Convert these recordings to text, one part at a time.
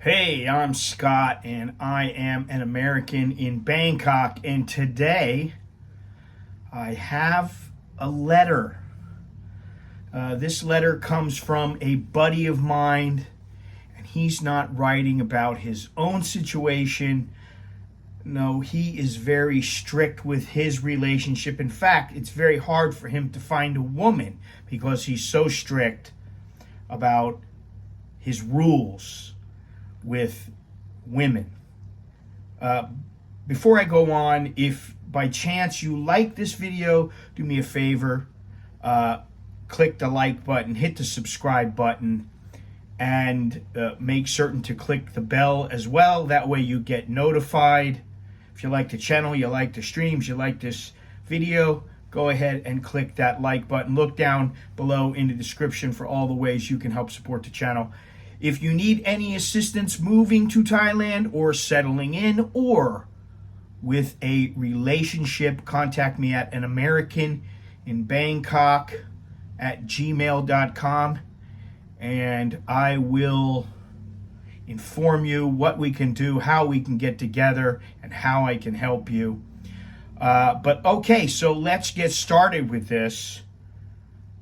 Hey, I'm Scott, and I am an American in Bangkok. And today I have a letter. This letter comes from a buddy of mine, and he's not writing about his own situation. No, he is very strict with his relationship. In fact, it's very hard for him to find a woman because he's so strict about his rules with women. Before I go on, if by chance you like this video, do me a favor, click the like button, hit the subscribe button, and make certain to click the bell as well. That way you get notified. If you like the channel, you like the streams, you like this video, go ahead and click that like button. Look down below in the description for all the ways you can help support the channel. If you need any assistance moving to Thailand or settling in or with a relationship, contact me at anamericaninbangkok@gmail.com, and I will inform you what we can do, how we can get together, and how I can help you. But okay, so let's get started with this.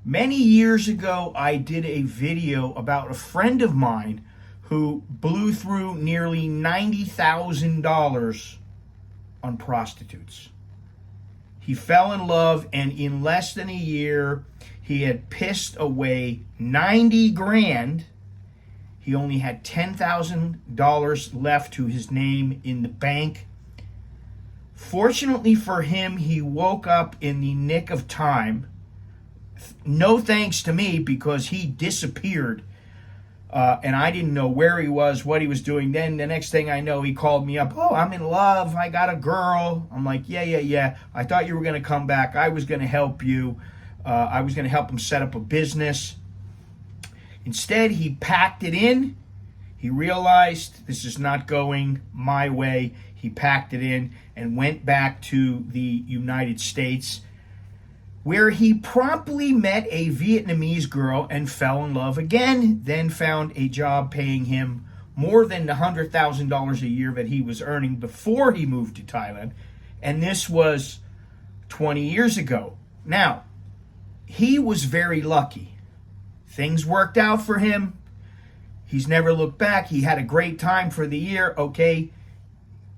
Many years ago, I did a video about a friend of mine who blew through nearly $90,000 on prostitutes. He fell in love, and in less than a year, he had pissed away 90 grand. He only had $10,000 left to his name in the bank. Fortunately for him, he woke up in the nick of time. No thanks to me, because he disappeared, and I didn't know where he was, what he was doing. Then the next thing I know, he called me up. Oh, I'm in love. I got a girl. I'm like, yeah. I thought you were going to come back. I was going to help you. I was going to help him set up a business. Instead, he packed it in. He realized this is not going my way. He packed it in and went back to the United States, where he promptly met a Vietnamese girl and fell in love again, then found a job paying him more than the $100,000 a year that he was earning before he moved to Thailand. And this was 20 years ago. Now, he was very lucky. Things worked out for him. He's never looked back. He had a great time for the year. Okay,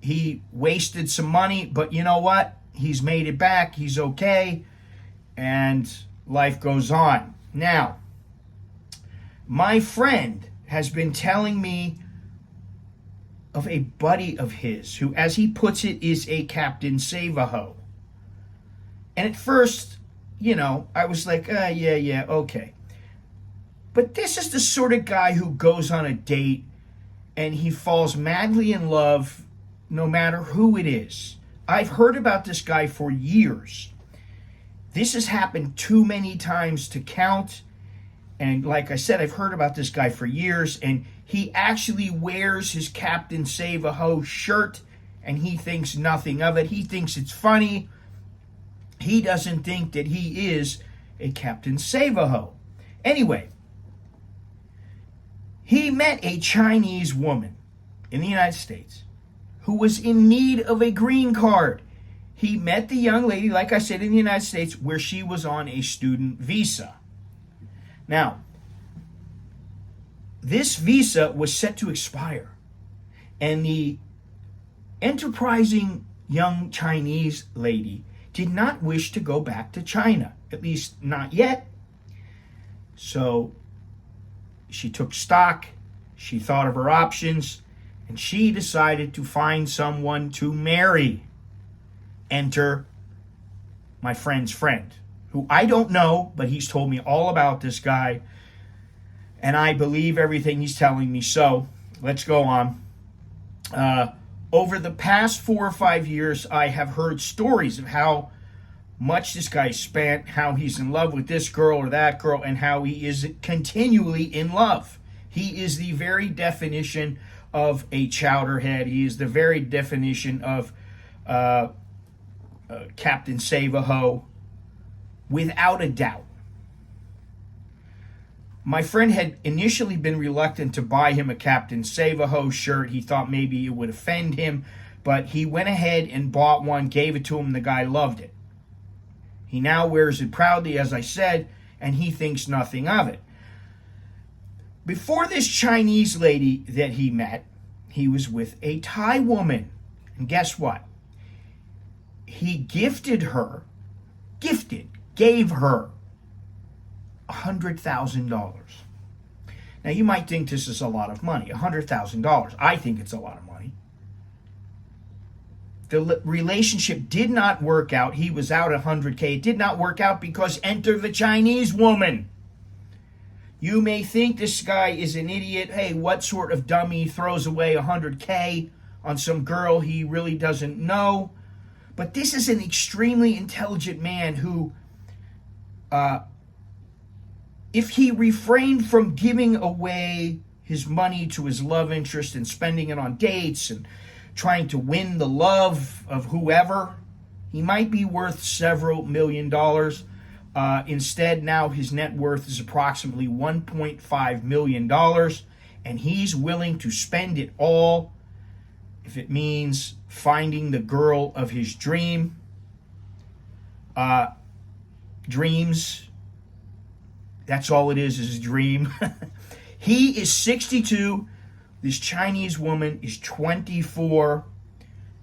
he wasted some money, but you know what? He's made it back. He's okay. And life goes on. Now, my friend has been telling me of a buddy of his who, as he puts it, is a Captain Save-A-Ho. And at first, I was like, yeah, okay. But this is the sort of guy who goes on a date and he falls madly in love no matter who it is. I've heard about this guy for years. This has happened too many times to count. And like I said, I've heard about this guy for years. And he actually wears his Captain Save-A-Ho shirt, and he thinks nothing of it. He thinks it's funny. He doesn't think that he is a Captain Save-A-Ho. Anyway, he met a Chinese woman in the United States who was in need of a green card. He met the young lady, like I said, in the United States, where she was on a student visa. Now, this visa was set to expire, and the enterprising young Chinese lady did not wish to go back to China, at least not yet. So she took stock, she thought of her options, and she decided to find someone to marry. Enter my friend's friend, who I don't know, but he's told me all about this guy, and I believe everything he's telling me. So let's go on. Over the past 4 or 5 years, I have heard stories of how much this guy spent, how he's in love with this girl or that girl, and how he is continually in love. He is the very definition of a chowderhead. He is the very definition of Captain Save-A-Ho, without a doubt. My friend had initially been reluctant to buy him a Captain Save-A-Ho shirt. He thought maybe it would offend him, but he went ahead and bought one, gave it to him, and the guy loved it. He now wears it proudly, as I said, and he thinks nothing of it. Before this Chinese lady that he met, he was with a Thai woman. And guess what? He gave her $100,000. Now, you might think this is a lot of money, $100,000. I think it's a lot of money. The relationship did not work out. He was out $100K. It did not work out because enter the Chinese woman. You may think this guy is an idiot. Hey, what sort of dummy throws away $100K on some girl he really doesn't know? But this is an extremely intelligent man who, if he refrained from giving away his money to his love interest and spending it on dates and trying to win the love of whoever, he might be worth several $1 million. Instead, now his net worth is approximately $1.5 million, and he's willing to spend it all if it means finding the girl of his dreams. That's all it is a dream. He is 62. This Chinese woman is 24.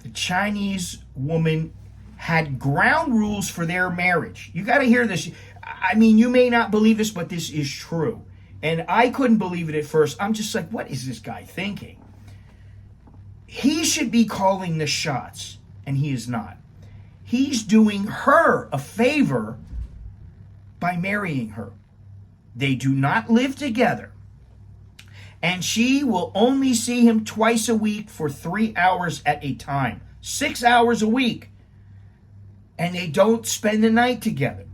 The Chinese woman had ground rules for their marriage. You got to hear this. I mean, you may not believe this, but this is true. And I couldn't believe it at first. I'm just like, what is this guy thinking? He should be calling the shots, and he is not. He's doing her a favor by marrying her. They do not live together. And she will only see him twice a week for 3 hours at a time. 6 hours a week. And they don't spend the night together.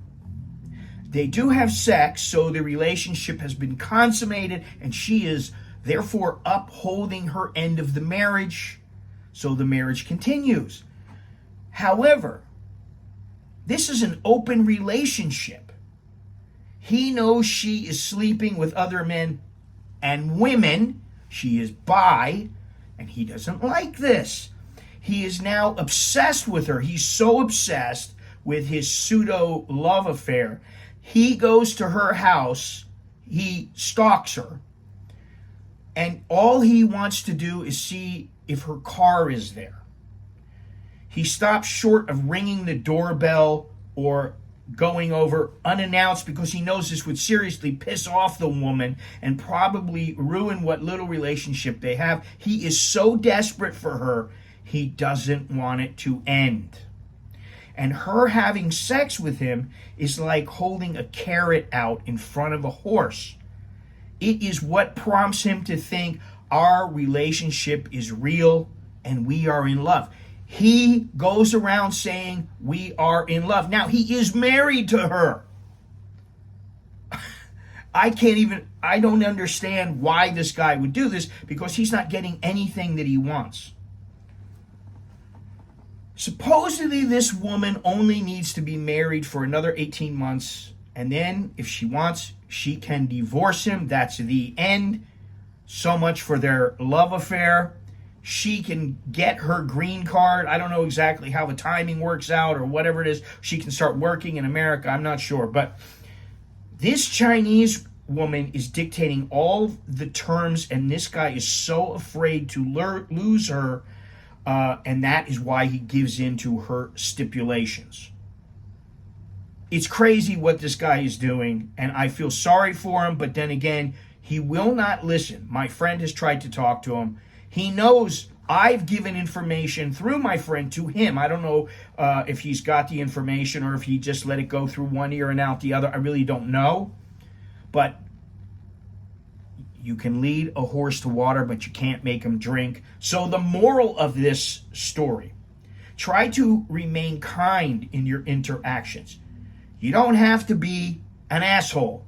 They do have sex, so the relationship has been consummated, and she is therefore upholding her end of the marriage, so the marriage continues. However, this is an open relationship. He knows she is sleeping with other men and women. She is bi, and he doesn't like this. He is now obsessed with her. He's so obsessed with his pseudo love affair. He goes to her house. He stalks her. And all he wants to do is see if her car is there. He stops short of ringing the doorbell or going over unannounced because he knows this would seriously piss off the woman and probably ruin what little relationship they have. He is so desperate for her, he doesn't want it to end. And her having sex with him is like holding a carrot out in front of a horse. It is what prompts him to think our relationship is real and we are in love. He goes around saying we are in love. Now, he is married to her. I don't understand why this guy would do this, because he's not getting anything that he wants. Supposedly, this woman only needs to be married for another 18 months, and then, if she wants, she can divorce him. That's the end. So much for their love affair. She can get her green card. I don't know exactly how the timing works out or whatever it is. She can start working in America. I'm not sure. But this Chinese woman is dictating all the terms, and this guy is so afraid to lose her, and that is why he gives in to her stipulations. It's crazy what this guy is doing, and I feel sorry for him, but then again, he will not listen. My friend has tried to talk to him. He knows I've given information through my friend to him. I don't know if he's got the information or if he just let it go through one ear and out the other. I really don't know. But you can lead a horse to water, but you can't make him drink. So the moral of this story, try to remain kind in your interactions. You don't have to be an asshole.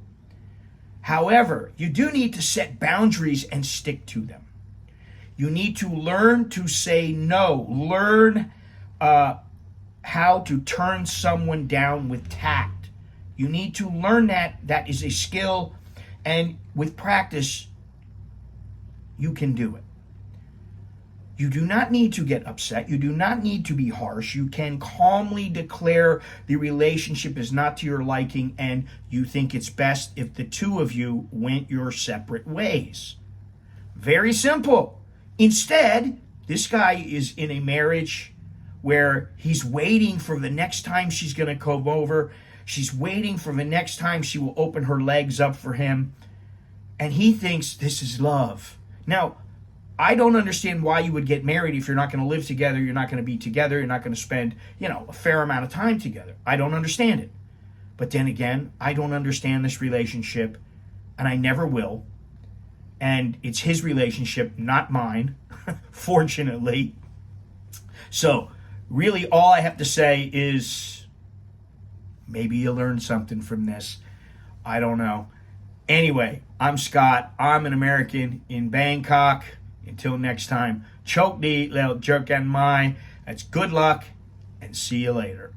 However, you do need to set boundaries and stick to them. You need to learn to say no. Learn how to turn someone down with tact. You need to learn that. That is a skill And with practice, you can do it. You do not need to get upset. You do not need to be harsh. You can calmly declare the relationship is not to your liking and you think it's best if the two of you went your separate ways. Very simple. Instead, this guy is in a marriage where he's waiting for the next time she's going to come over. She's waiting for the next time she will open her legs up for him. And he thinks this is love. Now, I don't understand why you would get married if you're not going to live together, you're not going to be together, you're not going to spend, a fair amount of time together. I don't understand it. But then again, I don't understand this relationship, and I never will. And it's his relationship, not mine, fortunately. So, really, all I have to say is maybe you learned something from this. I don't know. Anyway, I'm Scott. I'm an American in Bangkok. Until next time, choke the little jerk and my. That's good luck, and see you later.